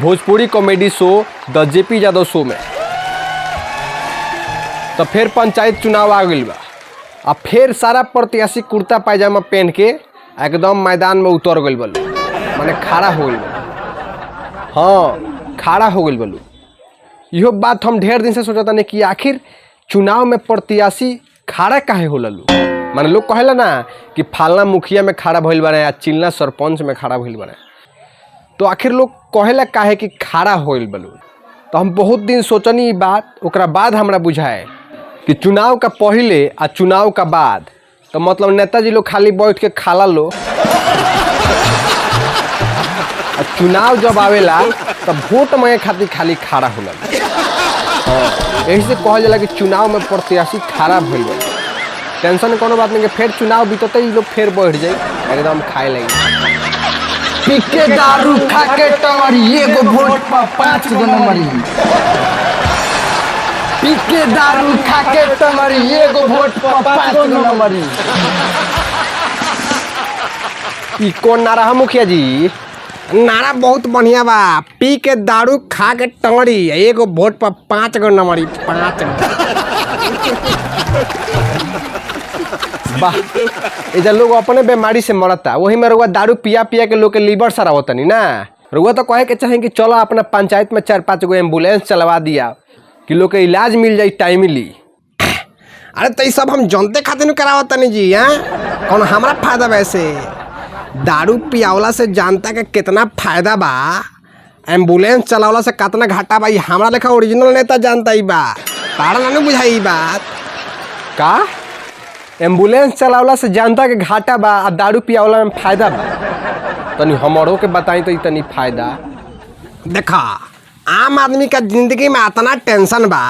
Bhojpuri comedy शो द JP Yadav शो में। तो फिर पंचायत चुनाव आ गई बा। अब फिर सारा प्रत्याशी कुर्ता पैजामा पहन के एकदम मैदान में उतर गई बलू, माने खड़ा हो गई बलू। हाँ, खड़ा हो गई बलू। इहो बात हम ढेर दिन से सोचता नहीं कि आखिर चुनाव में प्रत्याशी खड़ा काहे हो ललू। माने लोग कहेला ना कि फालना मुखिया में खड़ा भइल बने या चिल्ला सरपंच में खड़ा भइल बने, तो आखिर लोग कहेला काहे कि खड़ा होइल बलू। तो हम बहुत दिन सोचनी ई बात, ओकरा बाद हमरा बुझाए कि चुनाव का पहले आ चुनाव का बाद तो मतलब नेताजी लोग खाली बैठ के खाला लो, चुनाव जब आवेला तब वोट मांगे खातिर खाली खड़ा होला। यही से कहल जाला कि चुनाव में प्रत्याशी खड़ा भइल बा। टेंशन कोनो बात नहीं कि फिर चुनाव बीतते ही लोग फिर बैठ जाए एकदम खाए लगे। पीके दारू खा के टंगरी एगो वोट पर 5 गो नंबरी। पीके दारू खा के टंगरी एगो वोट पर 5 गो नंबरी। ई कौन नारा है मुखिया जी? नारा बहुत बढ़िया बा। पी के दारू खा के टंगड़ी एगो वोट पर 5 गो नंबरी। 5 वाह, इधर लोग अपने बीमारी से मरता, वही में रुआ दारू पिया पिया के लोग के लीवर सारा होता नहीं ना। रुआ तो कहे के चाहे कि चलो अपना पंचायत में 4-5 गो एम्बुलेंस चलवा दिया कि लोग के इलाज मिल जाए टाइमली। अरे तो ये सब हम जनते खातिर करावत नहीं जी। हैं कौन हमारा फायदा? वैसे दारू पियावला से जनता के कितना फायदा बा, एम्बुलेंस चलावला से कितना घाटा बा, हमारा लेखा ओरिजिनल नेता जानता ही बा। पारा ना बुझाई बात का एम्बुलेंस चलावला से जनता के घाटा बा आ दारू पियावला में फायदा बा? तनी हमरों के बताई तो इतनी फायदा। देखा, आम आदमी का जिंदगी में इतना टेंशन बा,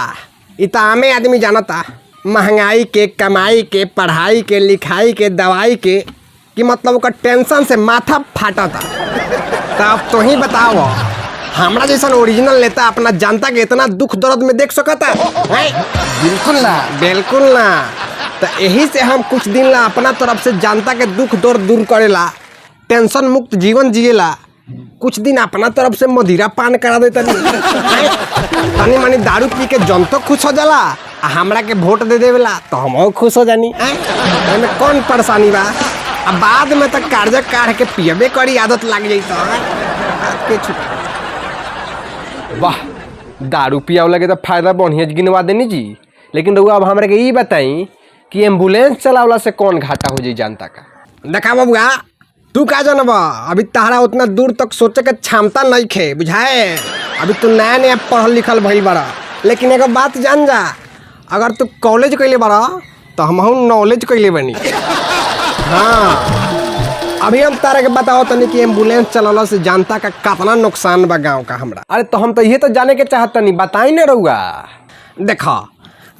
इत आमे आदमी जानता। महंगाई के, कमाई के, पढ़ाई के, लिखाई के, दवाई के, कि मतलब ओकर टेंशन से माथा फाटा था। तब तो ही बताओ, हमरा जैसा ओरिजिनल नेता अपना जनता के इतना दुख दर्द में देख सकता? बिल्कुल ना। बिल्कुल ना। तो यही से हम कुछ दिन ला अपना तरफ से जनता के दुख दर्द दूर करेला, टेंशन मुक्त जीवन जिएला कुछ दिन अपना तरफ से मदिरा पान करा देता। तनी मनी दारू पी के जनता खुश हो जाला, हमरा के वोट दे देवेला तो हम खुश हो जानी। में कौन परेशानी बा? अब बाद में तक कर्जा काढ़ के पियबे करी आदत लग जाई तो वाह, दारू पियावला के तो फायदा बढ़िया गिनवा देनी जी। लेकिन रउआ अब हमरा के ई बताई कि एम्बुलेंस चलावला से कौन घाटा हो जाई जनता का? देखा बबुआ, तू का जानबा? अभी तहरा उतना दूर तक सोचे के क्षमता नहीं खे, बुझाए? अभी तू नया नया पढ़ल लिखल भइल बड़ा। लेकिन एगो बात जान जा, अगर तू कॉलेज कैले बड़ा तो हम नॉलेज कैले बनी। हाँ, अभी हम तारा के बताओ तनी कि एम्बुलेंस चलावला से जनता का कितना नुकसान बा गाँव का हमरा। अरे तो हम तो ये तो जाने के चाहता नहीं, बताई ना रउआ। देखा,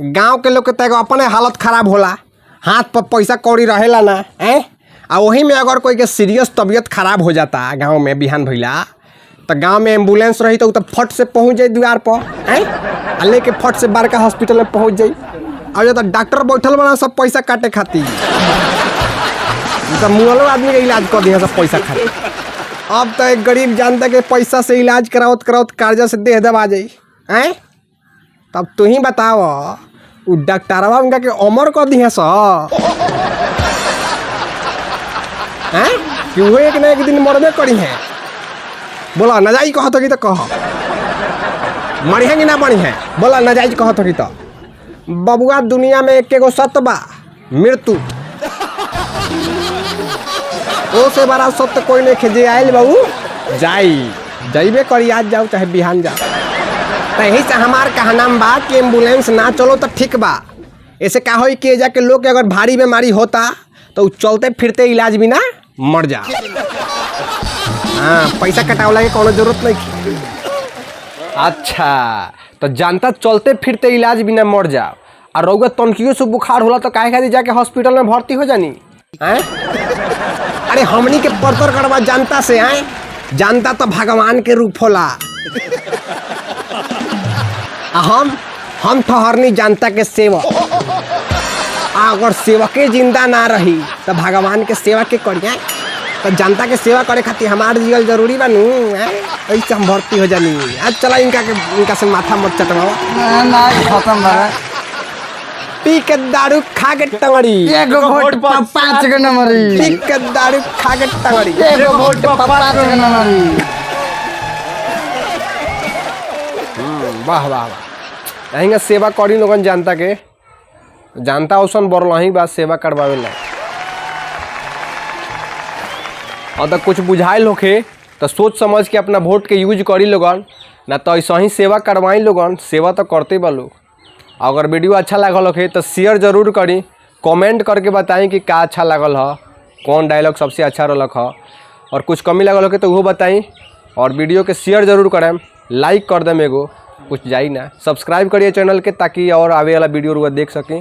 गांव के लोग के अपने हालत खराब होला, हाथ पर पैसा कौड़ी रहेला ना, आ वही में अगर कोई के सीरियस तबीयत खराब हो जाता गांव में बिहान भइला, तो गांव में एम्बुलेंस रही तो फट से पहुंच जाई द्वार पर, आ लेके फट से बड़का हॉस्पिटल में पहुंच जाई। और जो तो डॉक्टर बैठल बना सब पैसा काटे खातिर, तो मुगलो आदमी के इलाज कर दिया सब पैसा खातिर। अब तो एक गरीब जनता के पैसा से इलाज करावत करावत कर्जा से देह दबा जाई। तब तू ही बताओ, उ डॉक्टरवा उनका के अमर कर दिया कि वो एक ना एक दिन मरबे करी है। बोला नजाइज कहत हो कि तो कह, मरी है कि ना मरी है? बोला नजाइज कहत हो कि तो? बबुआ, दुनिया में एक एगो सत्य बा, मृत्यु। ओ से बड़ा सत्य कोई नहीं खेजे आयल बाबू जाई, जाइबे करी, आज जाओ चाहे बिहान जाओ। तो यही से हमार कहनाम बा कि एम्बुलेंस ना चलो तो ठीक बा। ऐसे का होई कि जाके लोग के अगर भारी बीमारी होता तो चलते फिरते इलाज भी ना मर जा। हाँ, पैसा कटावला के कोनो जरूरत नहीं। अच्छा, तो जनता चलते फिरते इलाज बिना मर जाओ, और रउआ तनकियो से बुखार होला तो काहे खातिर जाके हॉस्पिटल में भर्ती हो जानी? अरे हमनी के परतर करवा जनता से आए, जनता तो भगवान के रूप होला। हम ठहरनी जनता के सेवक। अगर सेवके जिंदा ना रही तो भगवान के सेवा के करिए। तो जनता के सेवा करे खातिर हमार जियल जरूरी बनू। ऐसे हम भर्ती हो जानी। आज चला इनका से माथा मत चटवाओ। ना खत्म बा। पी के दारू खा के टंगड़ी, एगो वोट पर 5 गो नंबरी। पी के दारू खा के टंगड़ी, एगो वोट पर 5 गो नंबरी। वाह वाह वाह। यहीं सेवा करी लोगन जनता के, जनता औसन बरलही बात सेवा करवावे ला। और तो कुछ बुझाइल होखे तो सोच समझ के अपना वोट के यूज करी लोगन, ना तो ऐसा ही सेवा करवाई लोगन। सेवा तो करते बा लोग। अगर वीडियो अच्छा लागल होखे तो शेयर जरूर करी, कमेंट करके बताई कि का अच्छा लागल ह, कौन डायलॉग सबसे अच्छा रहलक ह, और कुछ कमी लागल होखे तो वो बताई। और वीडियो के शेयर जरूर करें, लाइक कर देम, एगो कुछ जाई ना। सब्सक्राइब करिए चैनल के ताकि और आवे वाला वीडियो देख सकें।